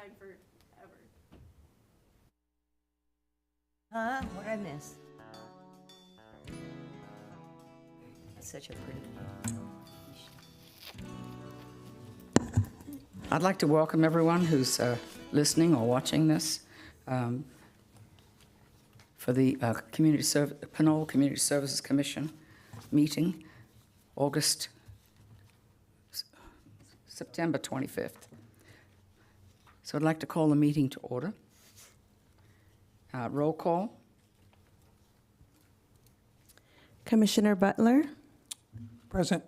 time forever. What'd I miss? That's such a pretty. I'd like to welcome everyone who's listening or watching this for the Pinole Community Services Commission meeting, September 25th. So I'd like to call the meeting to order. Roll call. Commissioner Butler, Present.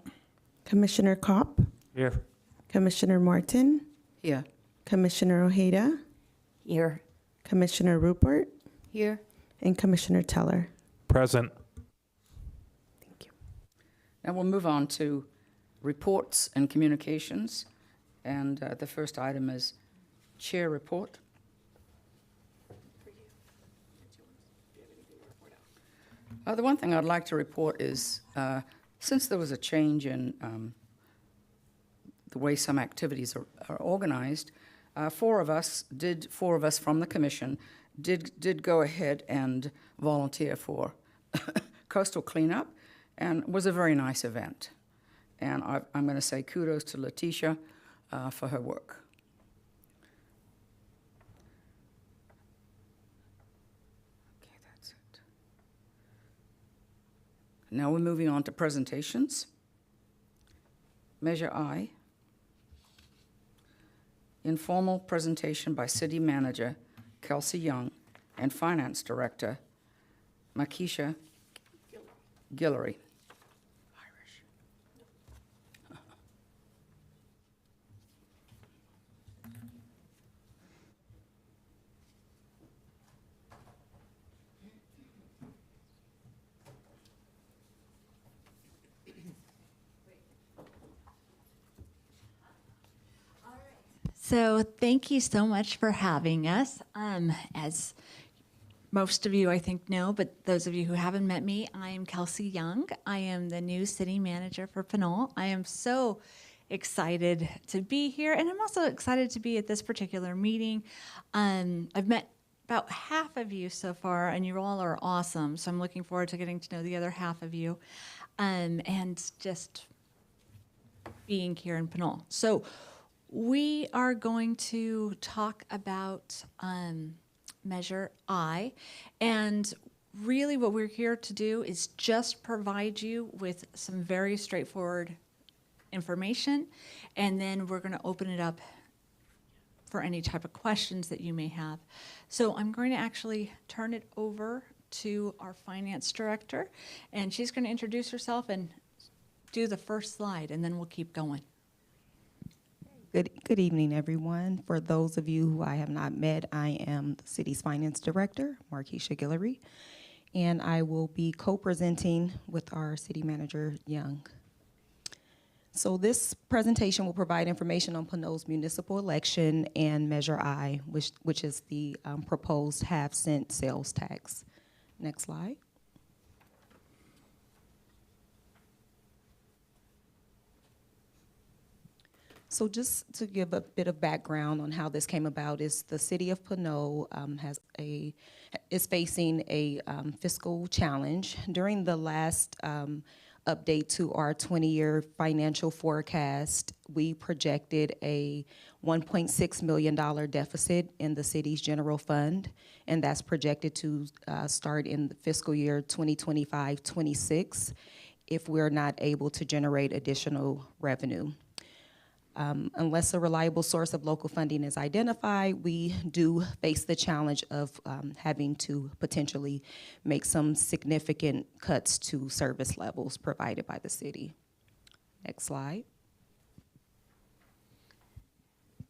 Commissioner Kopp, Here. Commissioner Martin, Here. Commissioner Ojeda, Here. Commissioner Rupert, Here. and Commissioner Teller. Present. Thank you. Now we'll move on to reports and communications. And the first item is chair report. The one thing I'd like to report is, since there was a change in the way some activities are organized, four of us from the commission did go ahead and volunteer for coastal cleanup, and it was a very nice event. And I'm going to say kudos to Letitia for her work. Okay, that's it. Now we're moving on to presentations. Measure I. Informal presentation by City Manager Kelsey Young and Finance Director Makisha Guillory. Irish. So thank you so much for having us. As most of you, I think, know, but those of you who haven't met me, I am Kelsey Young. I am the new city manager for Pinole. I am so excited to be here, and I'm also excited to be at this particular meeting. I've met about half of you so far, and you all are awesome, so I'm looking forward to getting to know the other half of you, and just being here in Pinole. So we are going to talk about Measure I, and really what we're here to do is just provide you with some very straightforward information, and then we're going to open it up for any type of questions that you may have. So I'm going to actually turn it over to our finance director, and she's going to introduce herself and do the first slide, and then we'll keep going. Good evening, everyone. For those of you who I have not met, I am the city's finance director, Markeisha Guillory, and I will be co-presenting with our city manager, Young. So this presentation will provide information on Pinole's municipal election and Measure I, which is the proposed half-cent sales tax. Next slide. So just to give a bit of background on how this came about is the city of Pinole is facing a fiscal challenge. During the last update to our 20-year financial forecast, we projected a $1.6 million deficit in the city's general fund, and that's projected to start in the fiscal year 2025-26 if we're not able to generate additional revenue. Unless a reliable source of local funding is identified, we do face the challenge of having to potentially make some significant cuts to service levels provided by the city. Next slide.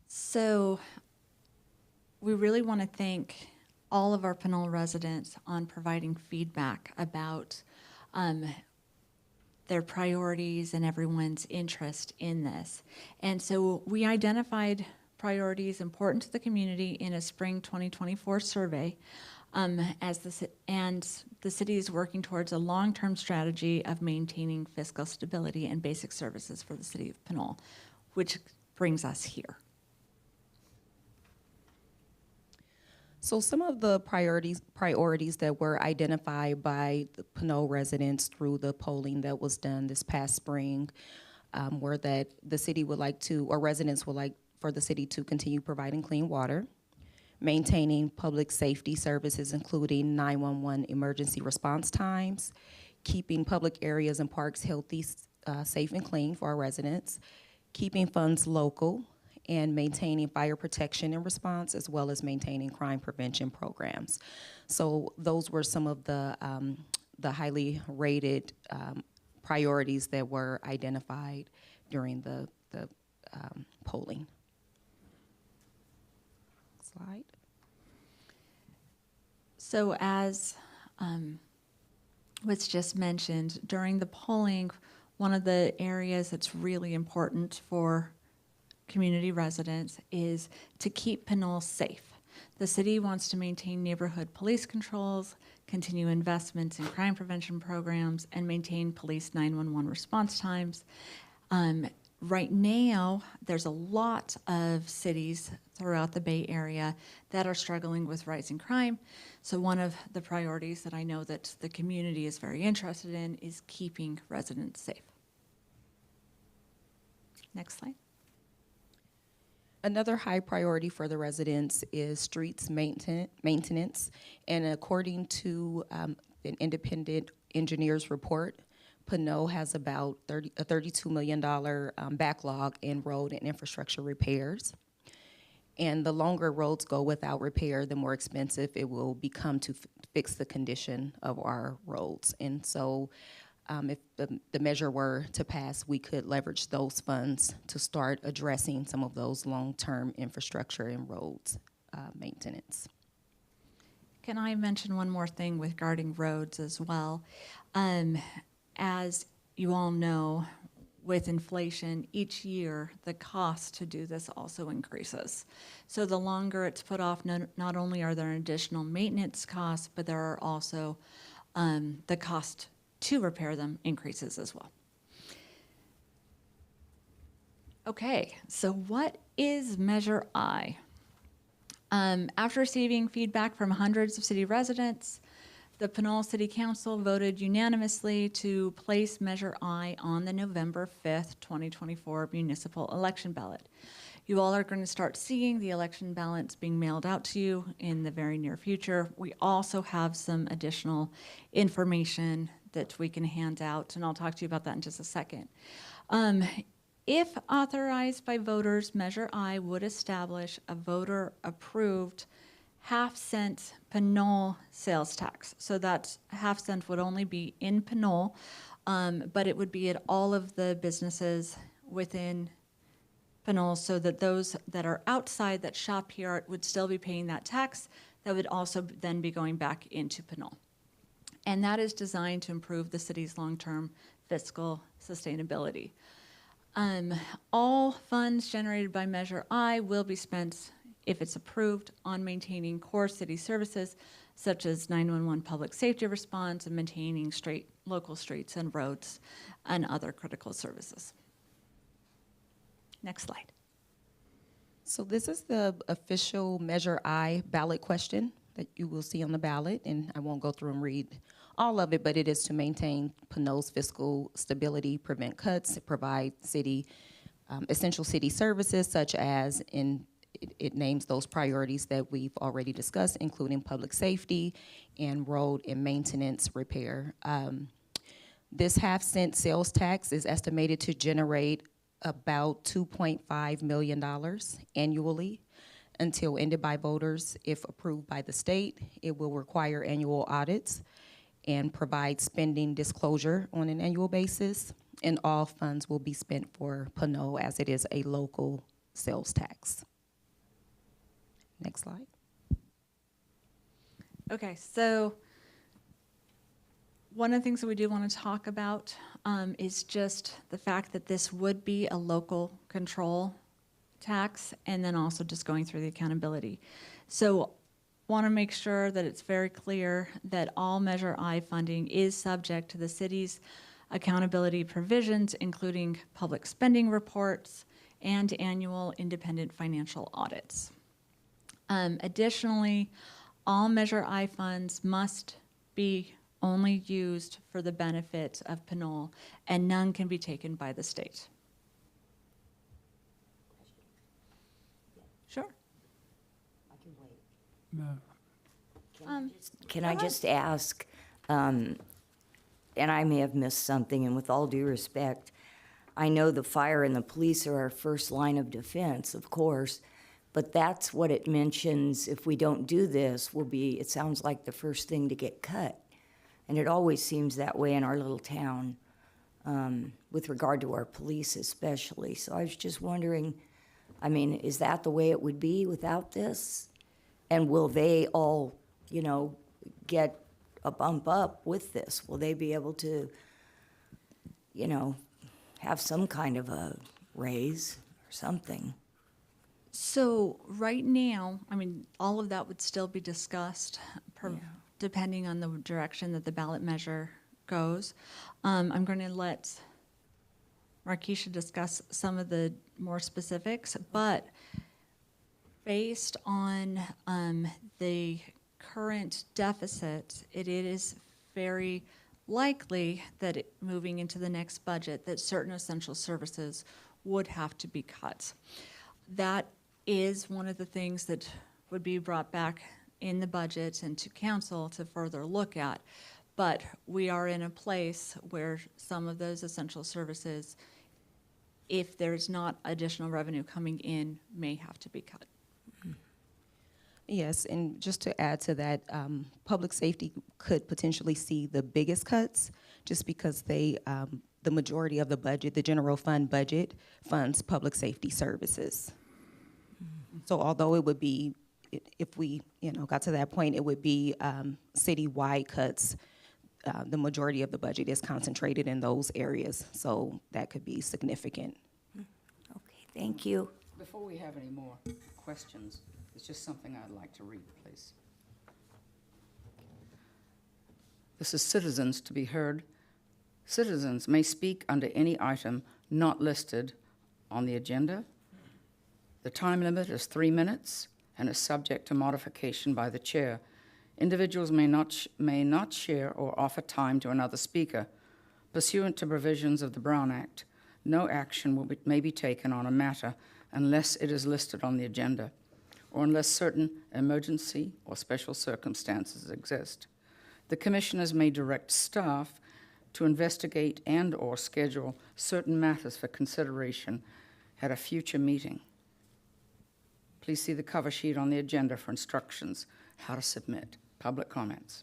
So we really want to thank all of our Pinole residents on providing feedback about their priorities and everyone's interest in this. And so we identified priorities important to the community in a spring 2024 survey, and the city is working towards a long-term strategy of maintaining fiscal stability and basic services for the city of Pinole, which brings us here. So some of the priorities that were identified by the Pinole residents through the polling that was done this past spring were that the city would like to, or residents would like for the city to continue providing clean water, maintaining public safety services, including 911 emergency response times, keeping public areas and parks healthy, safe and clean for our residents, keeping funds local, and maintaining fire protection and response, as well as maintaining crime prevention programs. So those were some of the highly rated priorities that were identified during the polling. Slide. So as was just mentioned, during the polling, one of the areas that's really important for community residents is to keep Pinole safe. The city wants to maintain neighborhood police controls, continue investments in crime prevention programs, and maintain police 911 response times. Right now, there's a lot of cities throughout the Bay Area that are struggling with rising crime. So one of the priorities that I know that the community is very interested in is keeping residents safe. Next slide. Another high priority for the residents is streets maintenance. And according to an independent engineer's report, Pinole has about a $32 million backlog in road and infrastructure repairs. And the longer roads go without repair, the more expensive it will become to fix the condition of our roads. And so if the measure were to pass, we could leverage those funds to start addressing some of those long-term infrastructure and roads maintenance. Can I mention one more thing regarding roads as well? As you all know, with inflation, each year the cost to do this also increases. So the longer it's put off, not only are there additional maintenance costs, but there are also the cost to repair them increases as well. Okay, so what is Measure I? After receiving feedback from hundreds of city residents, the Pinole City Council voted unanimously to place Measure I on the November 5th, 2024 municipal election ballot. You all are going to start seeing the election ballots being mailed out to you in the very near future. We also have some additional information that we can hand out, and I'll talk to you about that in just a second. If authorized by voters, Measure I would establish a voter-approved half-cent Pinole sales tax. So that half-cent would only be in Pinole, but it would be at all of the businesses within Pinole, so that those that are outside that shop here would still be paying that tax. That would also then be going back into Pinole. And that is designed to improve the city's long-term fiscal sustainability. All funds generated by Measure I will be spent, if it's approved, on maintaining core city services such as 911 public safety response and maintaining local streets and roads and other critical services. Next slide. So this is the official Measure I ballot question that you will see on the ballot, and I won't go through and read all of it, but it is to maintain Pinole's fiscal stability, prevent cuts, provide city essential city services such as it names those priorities that we've already discussed, including public safety and road and maintenance repair. This half-cent sales tax is estimated to generate about $2.5 million annually until ended by voters. If approved by the state, it will require annual audits and provide spending disclosure on an annual basis, and all funds will be spent for Pinole as it is a local sales tax. Next slide. Okay, so one of the things that we do want to talk about is just the fact that this would be a local control tax, and then also just going through the accountability. So want to make sure that it's very clear that all Measure I funding is subject to the city's accountability provisions, including public spending reports and annual independent financial audits. Additionally, all Measure I funds must be only used for the benefit of Pinole, and none can be taken by the state. Sure. Can I just ask, and I may have missed something, and with all due respect, I know the fire and the police are our first line of defense, of course, but that's what it mentions. If we don't do this, will be, it sounds like the first thing to get cut. And it always seems that way in our little town, with regard to our police especially. So I was just wondering, I mean, is that the way it would be without this? And will they all, you know, get a bump up with this? Will they be able to, you know, have some kind of a raise or something? So right now, I mean, all of that would still be discussed depending on the direction that the ballot measure goes. I'm going to let Markeisha discuss some of the more specifics, but based on the current deficit, it is very likely that moving into the next budget, that certain essential services would have to be cut. That is one of the things that would be brought back in the budget and to council to further look at. But we are in a place where some of those essential services, if there's not additional revenue coming in, may have to be cut. Yes, and just to add to that, public safety could potentially see the biggest cuts just because they, the majority of the budget, the general fund budget, funds public safety services. So although it would be, if we, you know, got to that point, it would be citywide cuts. The majority of the budget is concentrated in those areas, so that could be significant. Okay, thank you. Before we have any more questions, it's just something I'd like to read, please. This is citizens to be heard. Citizens may speak under any item not listed on the agenda. The time limit is 3 minutes and is subject to modification by the chair. Individuals may not share or offer time to another speaker. Pursuant to provisions of the Brown Act, no action may be taken on a matter unless it is listed on the agenda, or unless certain emergency or special circumstances exist. The commissioners may direct staff to investigate and/or schedule certain matters for consideration at a future meeting. Please see the cover sheet on the agenda for instructions how to submit public comments.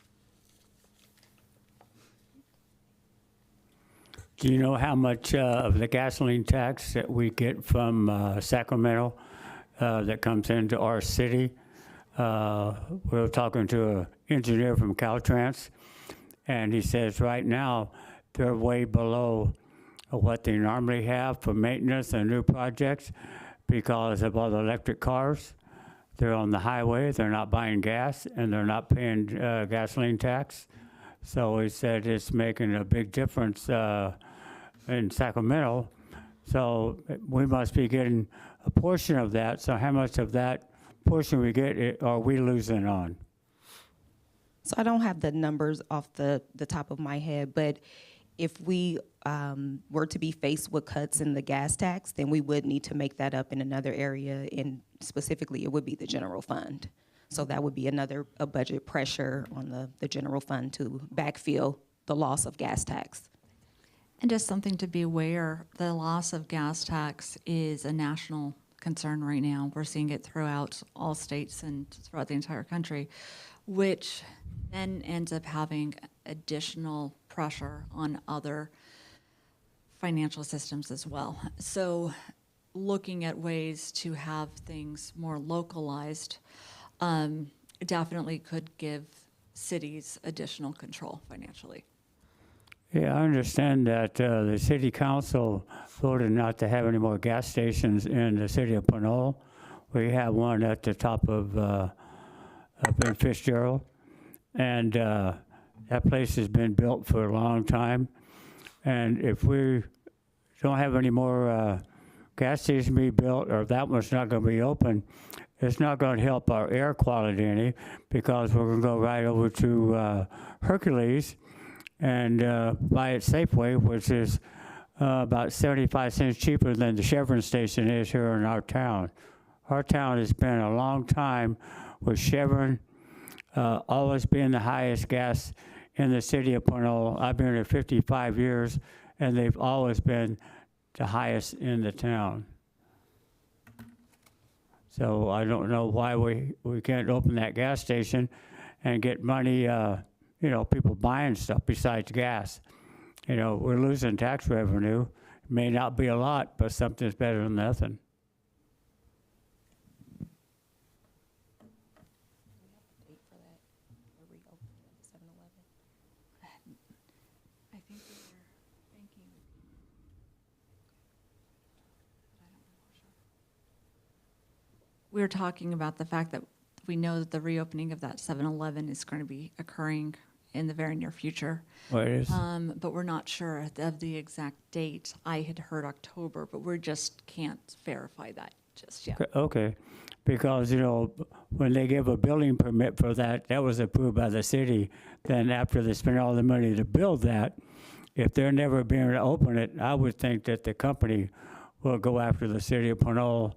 Do you know how much of the gasoline tax that we get from Sacramento that comes into our city? We were talking to an engineer from Caltrans, and he says right now they're way below what they normally have for maintenance and new projects because of all the electric cars. They're on the highway, they're not buying gas, and they're not paying gasoline tax. So he said it's making a big difference in Sacramento. So we must be getting a portion of that. So how much of that portion we get are we losing on? So I don't have the numbers off the top of my head, but if we were to be faced with cuts in the gas tax, then we would need to make that up in another area, and specifically it would be the general fund. So that would be a budget pressure on the general fund to backfill the loss of gas tax. And just something to be aware, the loss of gas tax is a national concern right now. We're seeing it throughout all states and throughout the entire country, which then ends up having additional pressure on other financial systems as well. So looking at ways to have things more localized definitely could give cities additional control financially. Yeah, I understand that the city council voted not to have any more gas stations in the city of Pinole. We have one at the top of up in Fitzgerald, and that place has been built for a long time. And if we don't have any more gas station be built, or that one's not going to be open, it's not going to help our air quality any, because we're going to go right over to Hercules and buy at Safeway, which is about 75 cents cheaper than the Chevron station is here in our town. Our town has been a long time with Chevron always being the highest gas in the city of Pinole. I've been here 55 years, and they've always been the highest in the town. So I don't know why we can't open that gas station and get money, people buying stuff besides gas. We're losing tax revenue. It may not be a lot, but something's better than nothing. I think we were thinking. We were talking about the fact that we know that the reopening of that 7-Eleven is going to be occurring in the very near future. Well, it is. But we're not sure of the exact date. I had heard October, but we just can't verify that just yet. Okay, because, when they give a building permit for that, that was approved by the city. Then after they spend all the money to build that, if they're never being able to open it, I would think that the company will go after the city of Pinole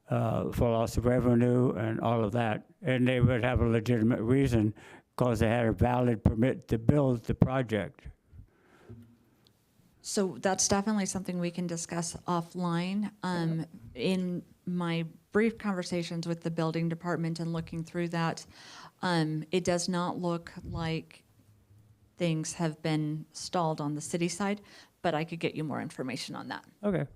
for loss of revenue and all of that. And they would have a legitimate reason, because they had a valid permit to build the project. So that's definitely something we can discuss offline. In my brief conversations with the building department and looking through that, it does not look like things have been stalled on the city side, but I could get you more information on that. Okay.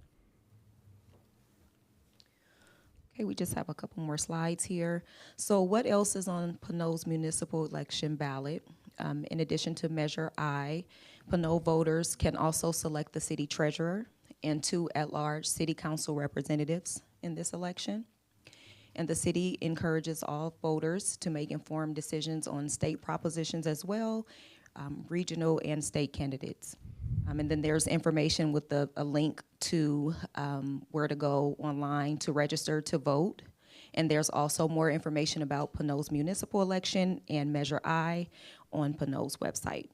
Okay, we just have a couple more slides here. So what else is on Pinole's municipal election ballot? In addition to Measure I, Pinole voters can also select the city treasurer and 2 at-large city council representatives in this election. And the city encourages all voters to make informed decisions on state propositions as well, regional and state candidates. And then there's information with a link to where to go online to register to vote. And there's also more information about Pinole's municipal election and Measure I on Pinole's website.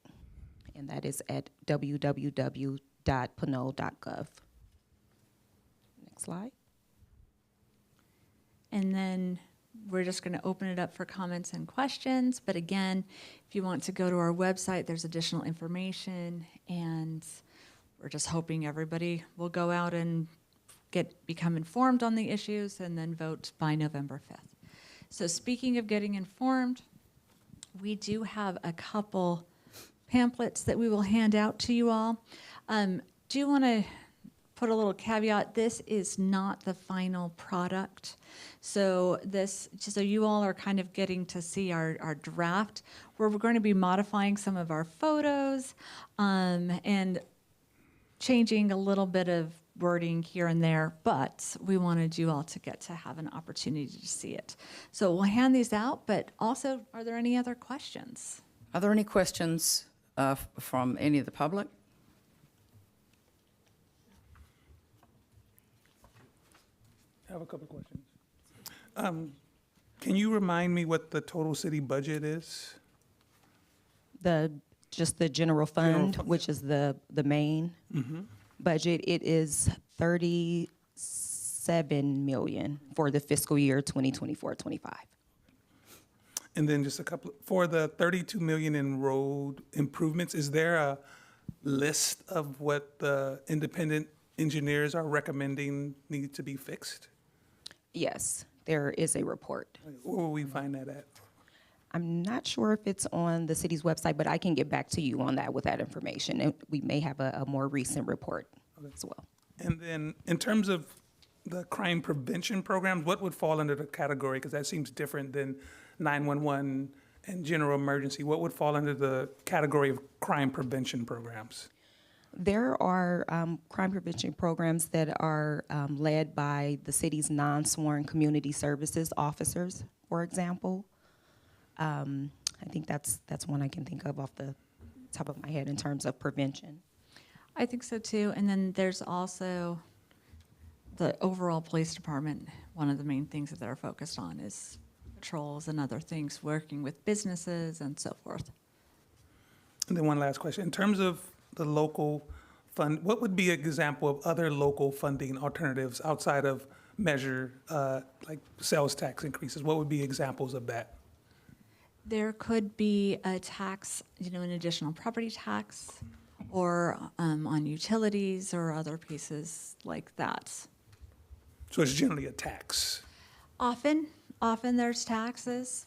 And that is at www.pinole.gov. Next slide. And then we're just going to open it up for comments and questions. But again, if you want to go to our website, there's additional information, and we're just hoping everybody will go out and become informed on the issues and then vote by November 5th. So speaking of getting informed, we do have a couple pamphlets that we will hand out to you all. Do you want to put a little caveat? This is not the final product. So you all are kind of getting to see our draft, where we're going to be modifying some of our photos and changing a little bit of wording here and there, but we wanted you all to get to have an opportunity to see it. So we'll hand these out, but also, are there any other questions? Are there any questions from any of the public? I have a couple questions. Can you remind me what the total city budget is? Just the general fund, fund. which is the main budget, it is $37 million for the fiscal year 2024-25. And then just a couple, for the 32 million in road improvements, is there a list of what the independent engineers are recommending need to be fixed? Yes, there is a report. Where will we find that at? I'm not sure if it's on the city's website, but I can get back to you on that with that information. And we may have a more recent report as well. And then in terms of the crime prevention programs, what would fall under the category? Because that seems different than 911 and general emergency. What would fall under the category of crime prevention programs? There are crime prevention programs that are led by the city's non-sworn community services officers, for example. I think that's one I can think of off the top of my head in terms of prevention. I think so too. And then there's also the overall police department, one of the main things that they're focused on is patrols and other things, working with businesses and so forth. And then one last question. In terms of the local fund, what would be an example of other local funding alternatives outside of measure, like sales tax increases? What would be examples of that? There could be a tax, an additional property tax, or on utilities or other pieces like that. So it's generally a tax. Often there's taxes.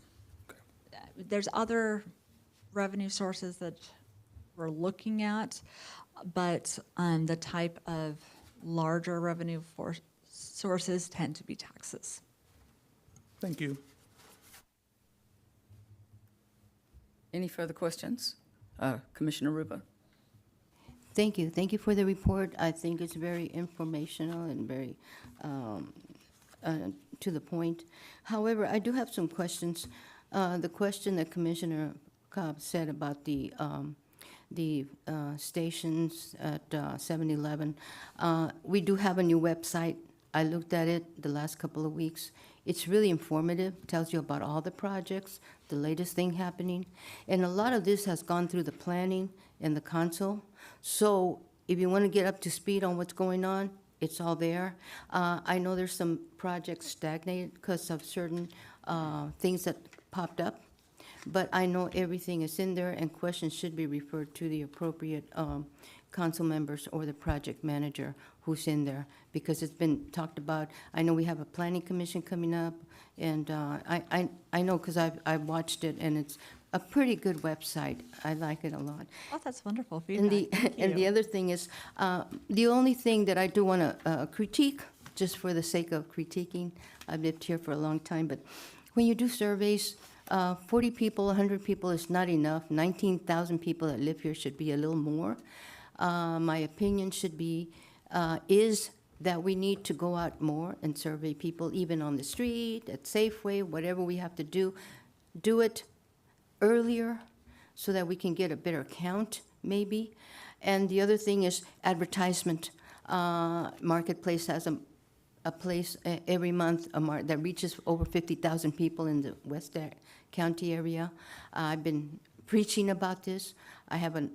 There's other revenue sources that we're looking at, but the type of larger revenue sources tend to be taxes. Thank you. Any further questions? Commissioner Rupa? Thank you. Thank you for the report. I think it's very informational and very to the point. However, I do have some questions. The question that Commissioner Cobb said about the stations at 7-Eleven. We do have a new website. I looked at it the last couple of weeks. It's really informative, tells you about all the projects, the latest thing happening. And a lot of this has gone through the planning and the council. So if you want to get up to speed on what's going on, it's all there. I know there's some projects stagnated because of certain things that popped up. But I know everything is in there, and questions should be referred to the appropriate council members or the project manager who's in there, because it's been talked about. I know we have a planning commission coming up, and I know because I've watched it, and it's a pretty good website. I like it a lot. Oh, that's wonderful And feedback. the, and the other thing is, the only thing that I do want to critique, just for the sake of critiquing, I've lived here for a long time, but when you do surveys, 40 people, 100 people is not enough. 19,000 people that live here should be a little more. My opinion should be, is that we need to go out more and survey people, even on the street, at Safeway, whatever we have to do it earlier so that we can get a better count, maybe. And the other thing is advertisement. Marketplace has a place every month that reaches over 50,000 people in the West County area. I've been preaching about this. I have an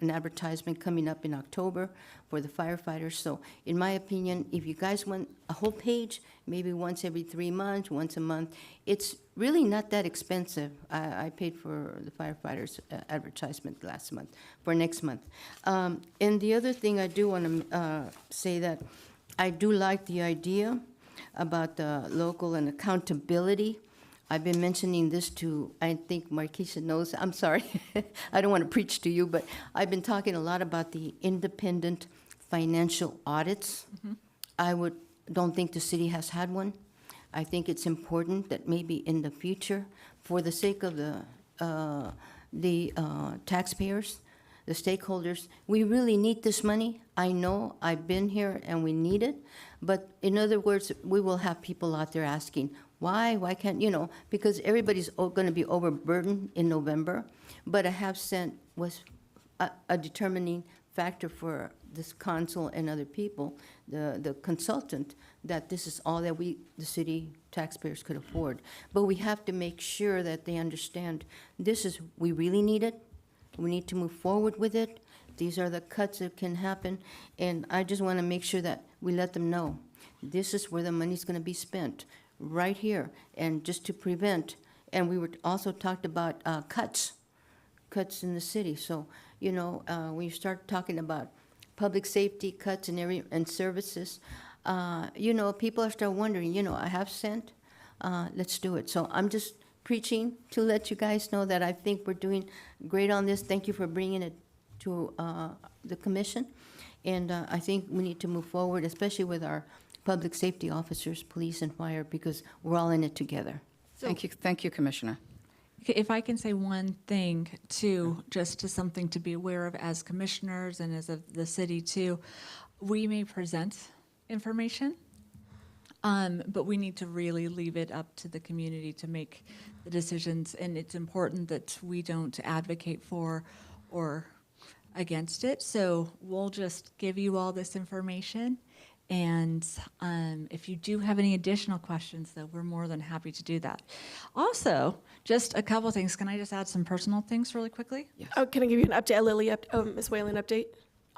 advertisement coming up in October for the firefighters. So in my opinion, if you guys want a whole page, maybe once every 3 months, once a month, it's really not that expensive. I paid for the firefighters advertisement last month, for next month. And the other thing I do want to say that I do like the idea about the local and accountability. I've been mentioning this to, I think Marquisha knows, I'm sorry, I don't want to preach to you, but I've been talking a lot about the independent financial audits. Don't think the city has had one. I think it's important that maybe in the future, for the sake of the taxpayers, the stakeholders, we really need this money. I know, I've been here and we need it, but in other words, we will have people out there asking, why can't, because everybody's going to be overburdened in November, but a half cent was a determining factor for this council and other people, the consultant, that this is all that the city taxpayers could afford. But we have to make sure that they understand we really need it. We need to move forward with it. These are the cuts that can happen. And I just want to make sure that we let them know, this is where the money's going to be spent, right here. And just to prevent, and we were also talked about cuts in the city. So, when you start talking about public safety cuts and services, people are start wondering, I have sent, let's do it. So I'm just preaching to let you guys know that I think we're doing great on this. Thank you for bringing it to the commission. And I think we need to move forward, especially with our public safety officers, police and fire, because we're all in it together. Thank you, Commissioner. If I can say one thing too, just to something to be aware of as commissioners and as of the city too, we may present information, but we need to really leave it up to the community to make the decisions. And it's important that we don't advocate for or against it. So we'll just give you all this information, And if you do have any additional questions, though, we're more than happy to do that. Also, just a couple things. Can I just add some personal things really quickly? Oh, can I give you an update, Ms. Whalen, update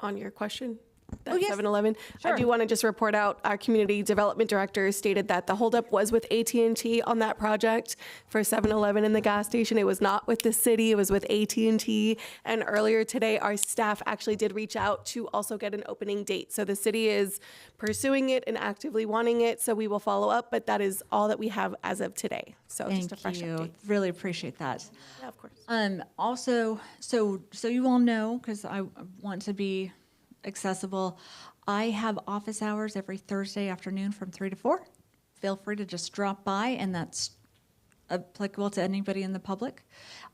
on your question? That yes. 7-Eleven. I do want to just report out, our community development director stated that the holdup was with AT&T on that project for 7-Eleven in the gas station. It was not with the city, it was with AT&T. And earlier today, our staff actually did reach out to also get an opening date. So the city is pursuing it and actively wanting it, so we will follow up, but that is all that we have as of today. So just a fresh Thank you. update. Really appreciate that. Yeah, of course. Also, so you all know, because I want to be accessible, I have office hours every Thursday afternoon from 3 to 4. Feel free to just drop by, and that's applicable to anybody in the public.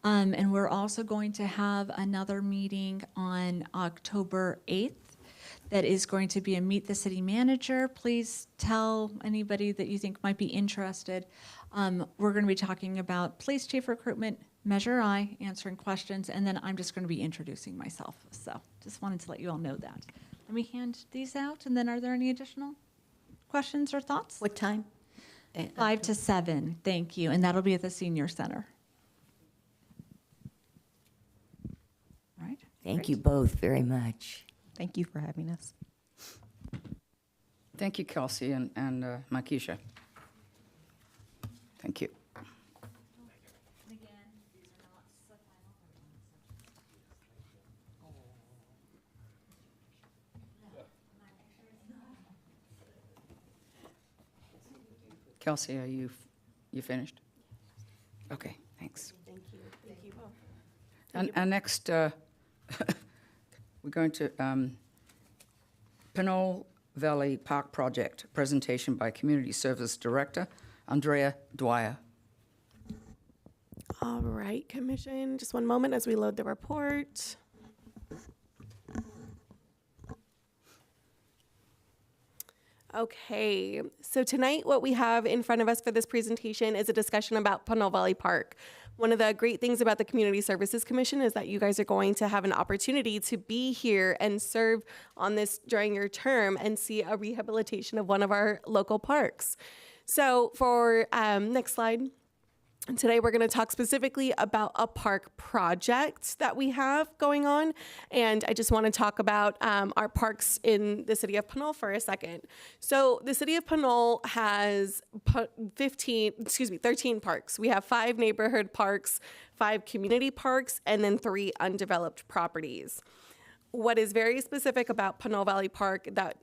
And we're also going to have another meeting on October 8th that is going to be a Meet the City Manager. Please tell anybody that you think might be interested. We're going to be talking about police chief recruitment, Measure I, answering questions, and then I'm just going to be introducing myself. So just wanted to let you all know that. Let me hand these out, and then are there any additional questions or thoughts? What time? 5 to 7, thank you, and that'll be at the Senior Center. All right. Thank you both very much. Thank you for having us. Thank you, Kelsey and Makisha. Thank you. Kelsey, are you finished? Okay, thanks. Thank you. Thank you both. And next, we're going to Pinole Valley Park Project, presentation by Community Service Director Andrea Dwyer. All right, Commission, just one moment as we load the report. Okay, so tonight what we have in front of us for this presentation is a discussion about Pinole Valley Park. One of the great things about the Community Services Commission is that you guys are going to have an opportunity to be here and serve on this during your term and see a rehabilitation of one of our local parks. So for, next slide. And today we're going to talk specifically about a park project that we have going on. And I just want to talk about our parks in the city of Pinole for a second. So the city of Pinole has 13 parks. We have 5 neighborhood parks, 5 community parks, and then 3 undeveloped properties. What is very specific about Pinole Valley Park that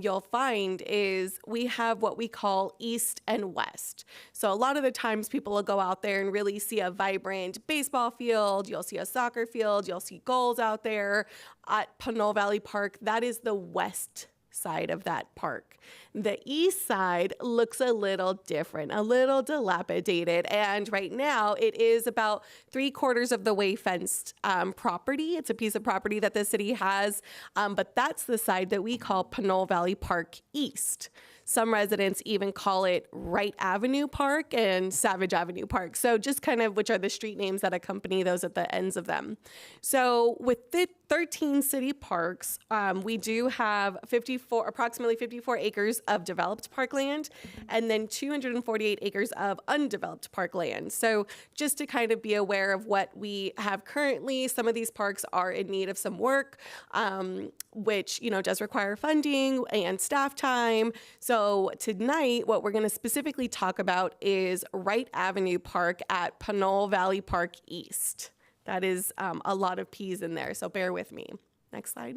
you'll find is we have what we call East and West. So a lot of the times people will go out there and really see a vibrant baseball field, you'll see a soccer field, you'll see goals out there. At Pinole Valley Park, that is the west side of that park. The east side looks a little different, a little dilapidated, and right now it is about 3/4 of the way fenced property. It's a piece of property that the city has, but that's the side that we call Pinole Valley Park East. Some residents even call it Wright Avenue Park and Savage Avenue Park. So just kind of which are the street names that accompany those at the ends of them. So with the 13 city parks, we do have approximately 54 acres of developed parkland and then 248 acres of undeveloped parkland. So just to kind of be aware of what we have currently, some of these parks are in need of some work, which, does require funding and staff time. So tonight, what we're going to specifically talk about is Wright Avenue Park at Pinole Valley Park East. That is a lot of P's in there, so bear with me. Next slide.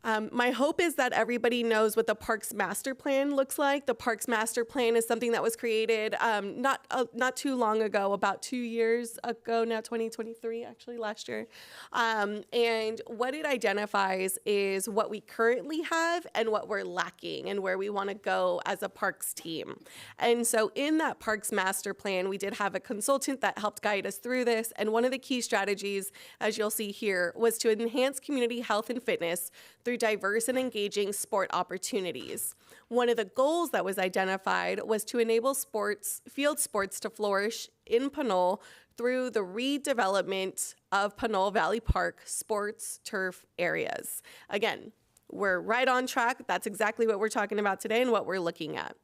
My hope is that everybody knows what the Parks Master Plan looks like. The Parks Master Plan is something that was created not too long ago, about 2 years ago now, 2023, actually, last year. And what it identifies is what we currently have and what we're lacking and where we want to go as a parks team. And so in that Parks Master Plan, we did have a consultant that helped guide us through this. And one of the key strategies, as you'll see here, was to enhance community health and fitness through diverse and engaging sport opportunities. One of the goals that was identified was to enable field sports to flourish in Pinole through the redevelopment of Pinole Valley Park sports turf areas. Again, we're right on track. That's exactly what we're talking about today and what we're looking at.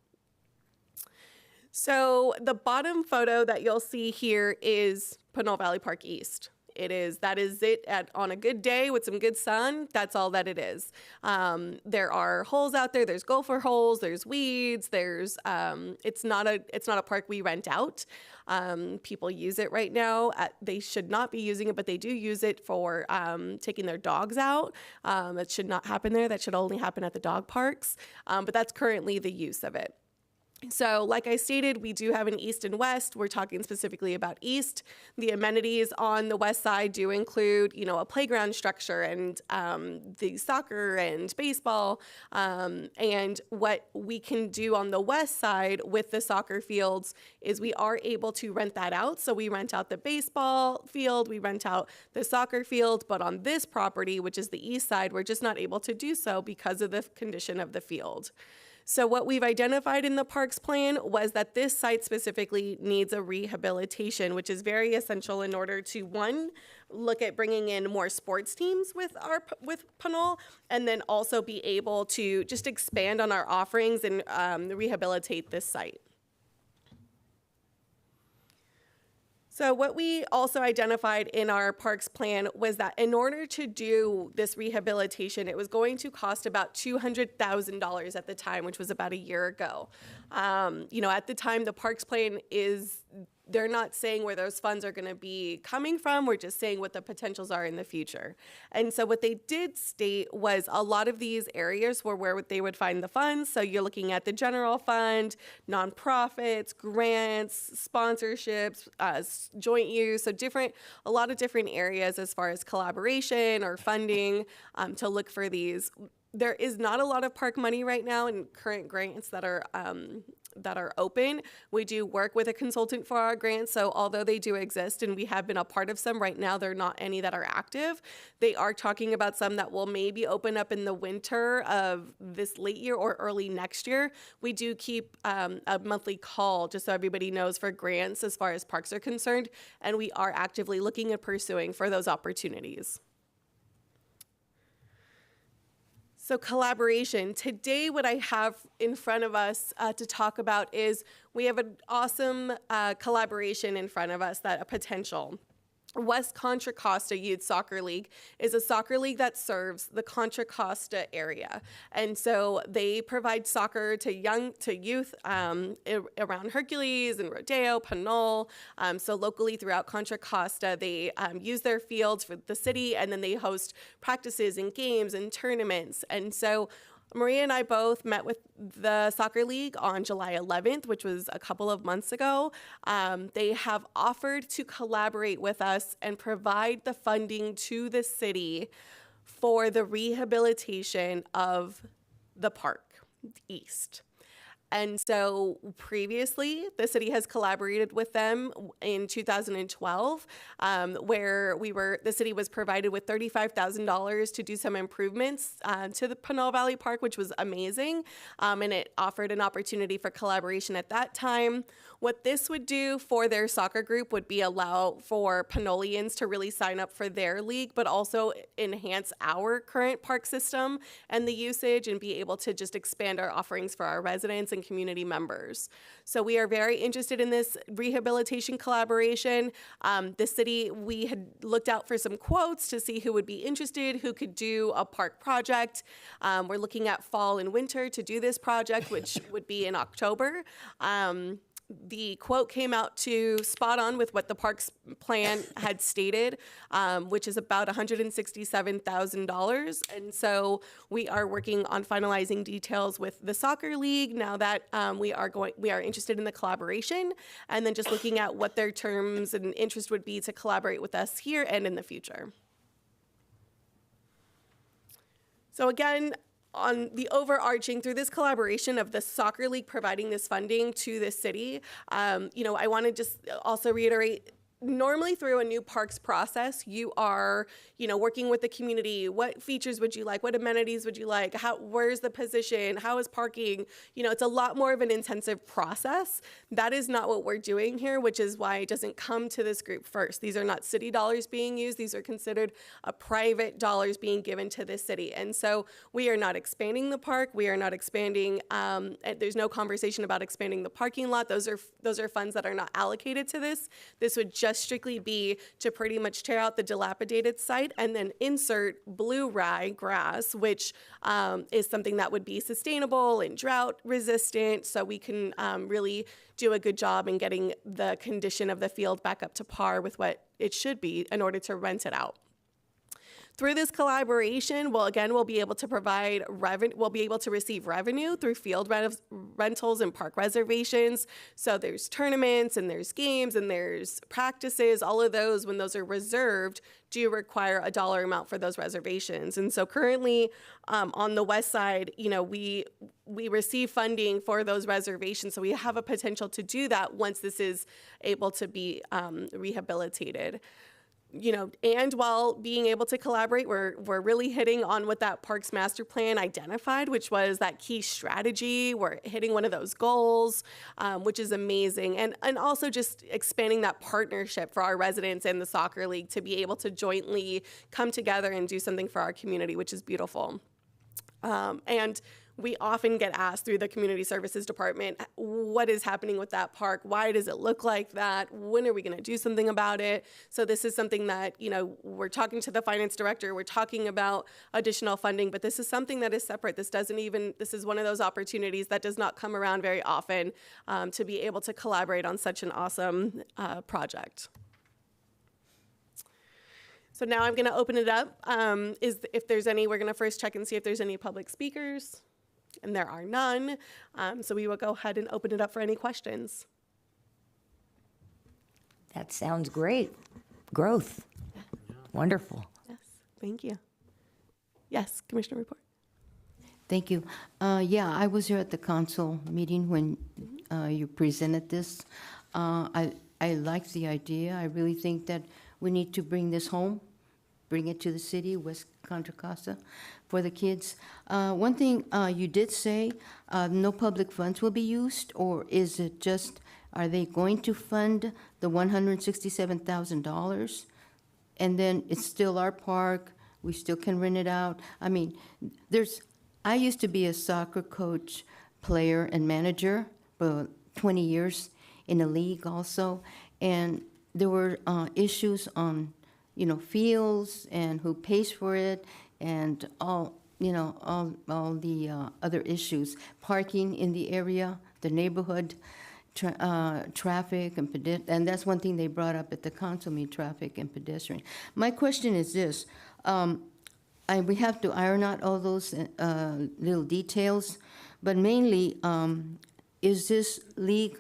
So the bottom photo that you'll see here is Pinole Valley Park East. That is it on a good day with some good sun. That's all that it is. There are holes out there. There's gopher holes. There's weeds. It's not a park we rent out. People use it right now. They should not be using it, but they do use it for taking their dogs out. That should not happen there. That should only happen at the dog parks. But that's currently the use of it. So like I stated, we do have an east and west. We're talking specifically about east. The amenities on the west side do include, a playground structure and the soccer and baseball. And what we can do on the west side with the soccer fields is we are able to rent that out. So we rent out the baseball field, we rent out the soccer field, but on this property, which is the east side, we're just not able to do so because of the condition of the field. So what we've identified in the parks plan was that this site specifically needs a rehabilitation, which is very essential in order to, one, look at bringing in more sports teams with Pinole, and then also be able to just expand on our offerings and rehabilitate this site. So what we also identified in our parks plan was that in order to do this rehabilitation, it was going to cost about $200,000 at the time, which was about a year ago. At the time, the parks plan they're not saying where those funds are going to be coming from. We're just saying what the potentials are in the future. And so what they did state was a lot of these areas were where they would find the funds. So you're looking at the general fund, nonprofits, grants, sponsorships, joint use, so a lot of different areas as far as collaboration or funding to look for these. There is not a lot of park money right now in current grants that are open. We do work with a consultant for our grants, so although they do exist and we have been a part of some, right now there are not any that are active. They are talking about some that will maybe open up in the winter of this late year or early next year. We do keep a monthly call, just so everybody knows, for grants as far as parks are concerned, and we are actively looking at pursuing for those opportunities. So collaboration. Today, what I have in front of us to talk about is we have an awesome collaboration in front of us, a potential. West Contra Costa Youth Soccer League is a soccer league that serves the Contra Costa area. And so they provide soccer to youth around Hercules and Rodeo, Pinole. So locally throughout Contra Costa, they use their fields for the city, and then they host practices and games and tournaments. And so Maria and I both met with the soccer league on July 11th, which was a couple of months ago. They have offered to collaborate with us and provide the funding to the city for the rehabilitation of the park east. And so previously, the city has collaborated with them in 2012, where the city was provided with $35,000 to do some improvements to the Pinole Valley Park, which was amazing. And it offered an opportunity for collaboration at that time. What this would do for their soccer group would be allow for Pinoleans to really sign up for their league, but also enhance our current park system and the usage, and be able to just expand our offerings for our residents and community members. So we are very interested in this rehabilitation collaboration. The city, we had looked out for some quotes to see who would be interested, who could do a park project. We're looking at fall and winter to do this project, which would be in October. The quote came out to spot on with what the parks plan had stated, which is about $167,000. And so we are working on finalizing details with the soccer league now that we are interested in the collaboration, and then just looking at what their terms and interest would be to collaborate with us here and in the future. So again, on the overarching, through this collaboration of the soccer league providing this funding to the city, I want to just also reiterate, normally through a new parks process, you are, working with the community. What features would you like? What amenities would you like? Where's the position? How is parking? It's a lot more of an intensive process. That is not what we're doing here, which is why it doesn't come to this group first. These are not city dollars being used. These are considered private dollars being given to the city. And so we are not expanding the park. We are not expanding, there's no conversation about expanding the parking lot. Those are funds that are not allocated to this. This would just strictly be to pretty much tear out the dilapidated site and then insert blue rye grass, which is something that would be sustainable and drought resistant, so we can really do a good job in getting the condition of the field back up to par with what it should be in order to rent it out. Through this collaboration, we'll be able to provide revenue. We'll be able to receive revenue through field rentals and park reservations. So there's tournaments and there's games and there's practices. All of those, when those are reserved, do require a dollar amount for those reservations. And so currently, on the west side, we receive funding for those reservations. So we have a potential to do that once this is able to be rehabilitated. And while being able to collaborate, we're really hitting on what that Parks Master Plan identified, which was that key strategy. We're hitting one of those goals, which is amazing. And also just expanding that partnership for our residents and the soccer league to be able to jointly come together and do something for our community, which is beautiful. And we often get asked through the community services department, what is happening with that park? Why does it look like that? When are we going to do something about it? So this is something that, we're talking to the finance director, we're talking about additional funding, but this is something that is separate. This is one of those opportunities that does not come around very often, to be able to collaborate on such an awesome project. So now I'm going to open it up. If there's any, we're going to first check and see if there's any public speakers. And there are none, so we will go ahead and open it up for any questions. That sounds great. Growth. Wonderful. Yes, thank you. Yes, Commissioner Report. Thank you. Yeah, I was here at the council meeting when you presented this. I like the idea. I really think that we need to bring this home, bring it to the city, West Contra Costa, for the kids. One thing you did say, no public funds will be used, or is it just, are they going to fund the $167,000? And then it's still our park, we still can rent it out. I mean, I used to be a soccer coach, player, and manager for 20 years in a league also, and there were issues on fields and who pays for it, and all the other issues, parking in the area, the neighborhood, traffic and that's one thing they brought up at the council meeting, traffic and pedestrian. My question is this: we have to iron out all those little details, but mainly, is this league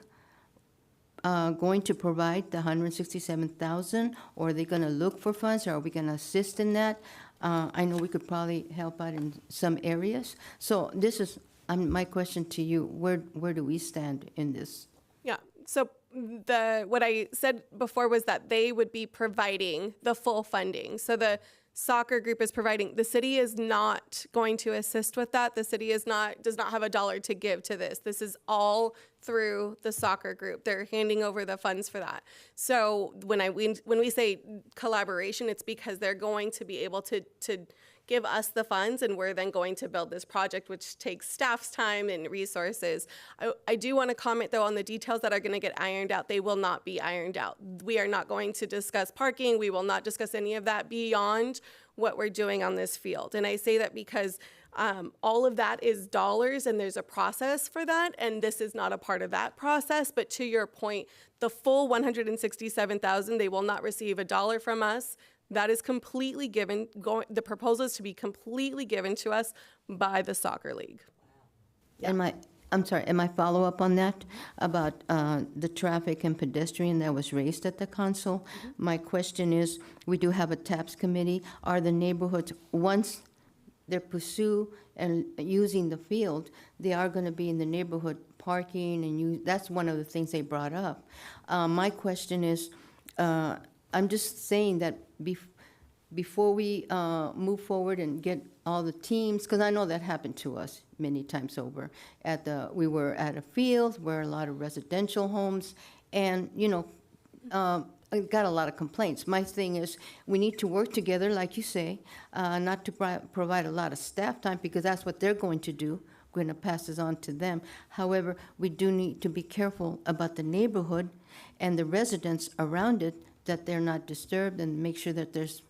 going to provide the $167,000, or are they going to look for funds, or are we going to assist in that? I know we could probably help out in some areas. So this is my question to you. Where do we stand in this? Yeah. So what I said before was that they would be providing the full funding. So the soccer group is providing. The city is not going to assist with that. The city does not have a dollar to give to this. This is all through the soccer group. They're handing over the funds for that. So when we say collaboration, it's because they're going to be able to give us the funds, and we're then going to build this project, which takes staff's time and resources. I do want to comment, though, on the details that are going to get ironed out. They will not be ironed out. We are not going to discuss parking. We will not discuss any of that beyond what we're doing on this field. And I say that because all of that is dollars, and there's a process for that, and this is not a part of that process. But to your point, the full $167,000, they will not receive a dollar from us. That is completely given. The proposal is to be completely given to us by the soccer league. Yeah. And my follow-up on that about the traffic and pedestrian that was raised at the council. Mm-hmm. My question is, we do have a TAPS committee. Are the neighborhoods, once they pursue and using the field, they are going to be in the neighborhood parking, and that's one of the things they brought up. My question is, I'm just saying that before we move forward and get all the teams, because I know that happened to us many times over. We were at a field where a lot of residential homes, and I got a lot of complaints. My thing is, we need to work together, like you say, not to provide a lot of staff time, because that's what they're going to do. We're going to pass this on to them. However, we do need to be careful about the neighborhood and the residents around it, that they're not disturbed, and make sure that there's,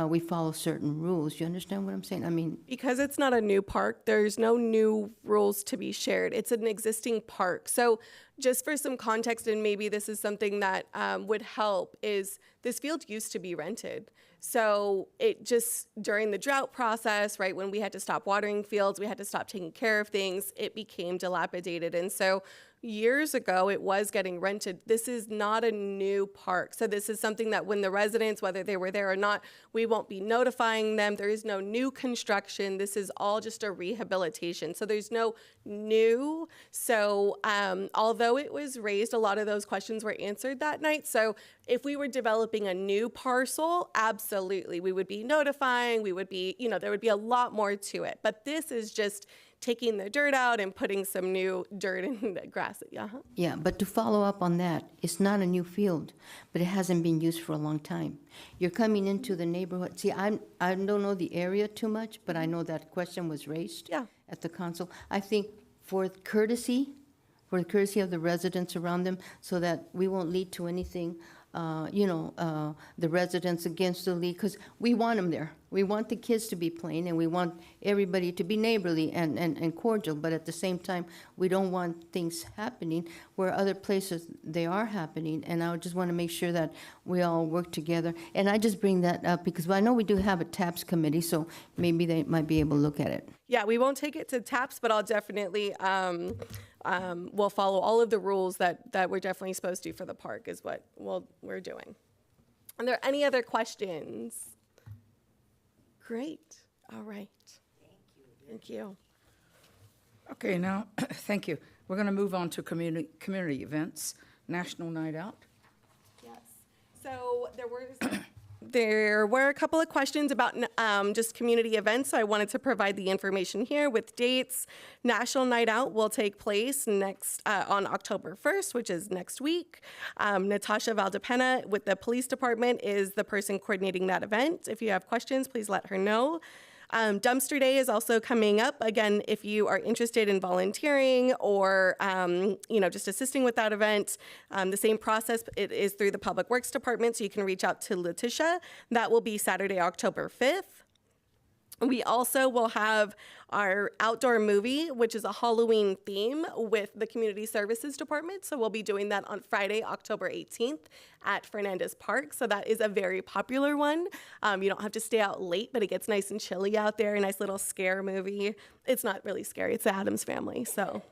we follow certain rules. You understand what I'm saying? I mean, Because it's not a new park, there's no new rules to be shared. It's an existing park. So just for some context, and maybe this is something that would help, is this field used to be rented. So it just, during the drought process, right, when we had to stop watering fields, we had to stop taking care of things, it became dilapidated. And so years ago, it was getting rented. This is not a new park. So this is something that when the residents, whether they were there or not, we won't be notifying them. There is no new construction. This is all just a rehabilitation. So there's no new. So although it was raised, a lot of those questions were answered that night. So if we were developing a new parcel, absolutely, we would be notifying. We would be, there would be a lot more to it. But this is just taking the dirt out and putting some new dirt in the grass. yeah, but to follow up on that, it's not a new field, but it hasn't been used for a long time. You're coming into the neighborhood. See, I don't know the area too much, but I know that question was raised at the council. I think for the courtesy of the residents around them, so that we won't lead to anything, the residents against the league, because we want them there. We want the kids to be playing, and we want everybody to be neighborly and cordial, but at the same time, we don't want things happening where other places they are happening, and I just want to make sure that we all work together. And I just bring that up because I know we do have a TAPS committee, so maybe they might be able to look at it. Yeah, we won't take it to TAPS, but I'll definitely, we'll follow all of the rules that we're definitely supposed to for the park is what we're doing. Are there any other questions? Great. All right. Thank you. Okay, now, thank you. We're going to move on to community events, National Night Out. Yes. So there were a couple of questions about just community events, so I wanted to provide the information here with dates. National Night Out will take place next on October 1st, which is next week. Natasha Valdepena with the police department is the person coordinating that event. If you have questions, please let her know. Dumpster Day is also coming up. Again, if you are interested in volunteering or, just assisting with that event, the same process, it is through the Public Works Department, so you can reach out to Letitia. That will be Saturday, October 5th. We also will have our outdoor movie, which is a Halloween theme with the Community Services Department. So we'll be doing that on Friday, October 18th at Fernandez Park. So that is a very popular one. You don't have to stay out late, but it gets nice and chilly out there. A nice little scare movie. It's not really scary. It's the Addams Family. So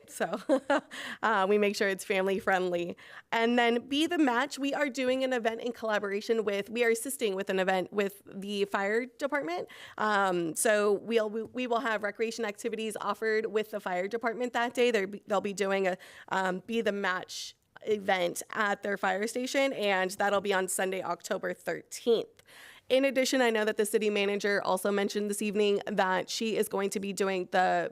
we make sure it's family friendly. And then Be the Match, we are doing an event in collaboration we are assisting with an event with the fire department. So we will have recreation activities offered with the fire department that day. They'll be doing a Be the Match event at their fire station, and that'll be on Sunday, October 13th. In addition, I know that the city manager also mentioned this evening that she is going to be doing the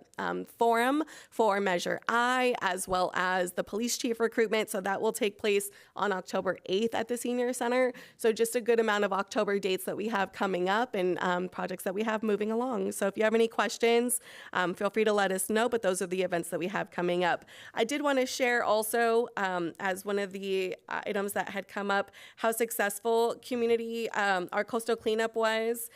forum for Measure I, as well as the police chief recruitment. So that will take place on October 8th at the Senior Center. So just a good amount of October dates that we have coming up and projects that we have moving along. So if you have any questions, feel free to let us know, but those are the events that we have coming up. I did want to share also, as one of the items that had come up, how successful our coastal cleanup was.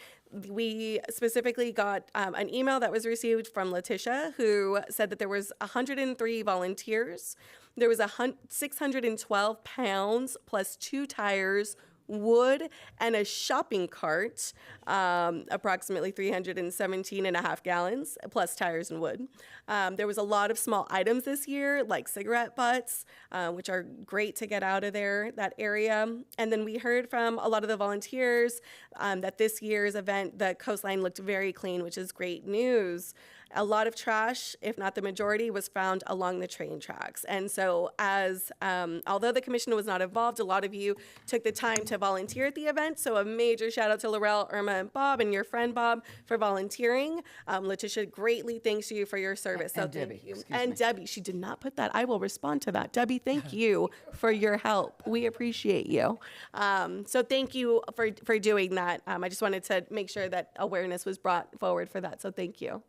We specifically got an email that was received from Letitia, who said that there was 103 volunteers. There was 612 pounds plus 2 tires, wood, and a shopping cart, approximately 317 and a half gallons, plus tires and wood. There was a lot of small items this year, like cigarette butts, which are great to get out of that area. And then we heard from a lot of the volunteers that this year's event, the coastline looked very clean, which is great news. a lot of trash, if not the majority, was found along the train tracks. And so although the commission was not involved, a lot of you took the time to volunteer at the event. So a major shout out to Laurel, Irma, and Bob, and your friend Bob for volunteering. Letitia greatly thanks you for your service. And so Debbie, thank you. excuse And me. Debbie, she did not put that. I will respond to that. Debbie, thank you for your help. We appreciate you. So thank you for doing that. I just wanted to make sure that awareness was brought forward for that. So thank you.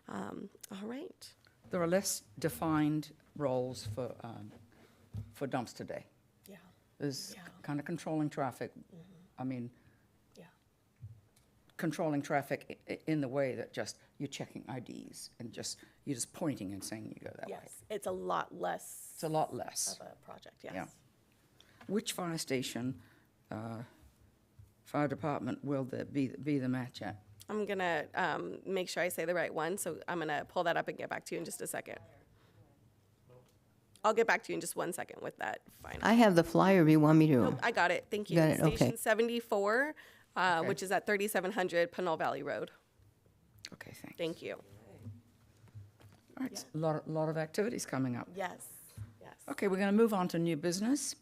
All right. There are less defined roles for dumpster day. Yeah. There's Yeah. kind of controlling traffic. I mean, Yeah. controlling traffic in the way that just you're checking IDs and you're just pointing and saying you go that way. Yes. It's a lot less It's a lot less. of a project. Yes. Yeah. Which fire station, fire department will there be the match at? I'm going to make sure I say the right one. So I'm going to pull that up and get back to you in just a second. I'll get back to you in just 1 second with that final. I have the flyer if you want me to. Nope, I got it. Thank you. Got it, okay. Station 74, which is at 3700 Pinole Valley Road. Okay, thanks. Thank you. All right, a lot of activities coming up. Yes. Yes. Okay, we're going to move on to new business.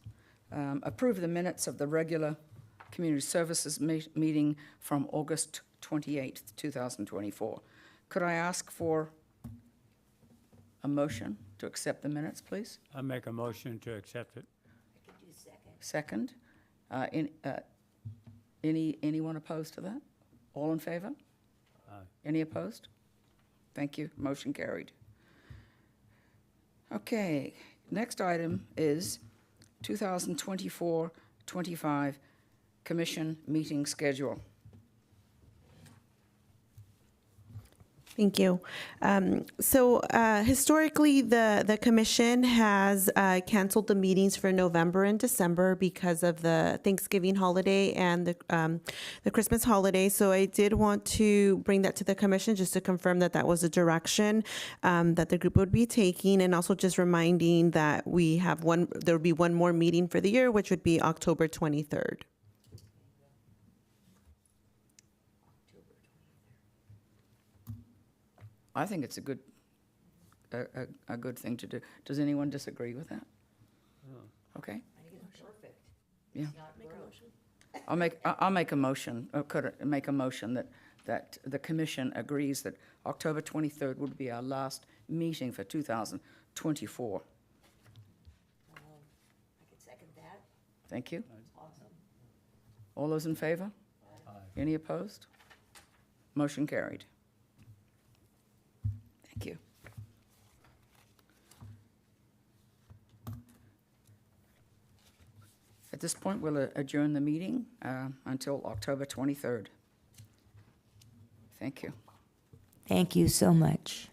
Approve the minutes of the regular community services meeting from August 28th, 2024. Could I ask for a motion to accept the minutes, please? I make a motion to accept it. Second. Anyone opposed to that? All in favor? Any opposed? Thank you. Motion carried. Okay, next item is 2024-25 Commission meeting schedule. Thank you. Historically, the commission has canceled the meetings for November and December because of the Thanksgiving holiday and the Christmas holiday. So I did want to bring that to the commission just to confirm that that was a direction that the group would be taking, and also just reminding that there would be one more meeting for the year, which would be October 23rd. I think it's a good thing to do. Does anyone disagree with that? Okay. Yeah. I'll make a motion. Could I make a motion that the commission agrees that October 23rd would be our last meeting for 2024. I could second that. Thank you. Awesome. All those in favor? Any opposed? Motion carried. Thank you. At this point, we'll adjourn the meeting until October 23rd. Thank you. Thank you so much.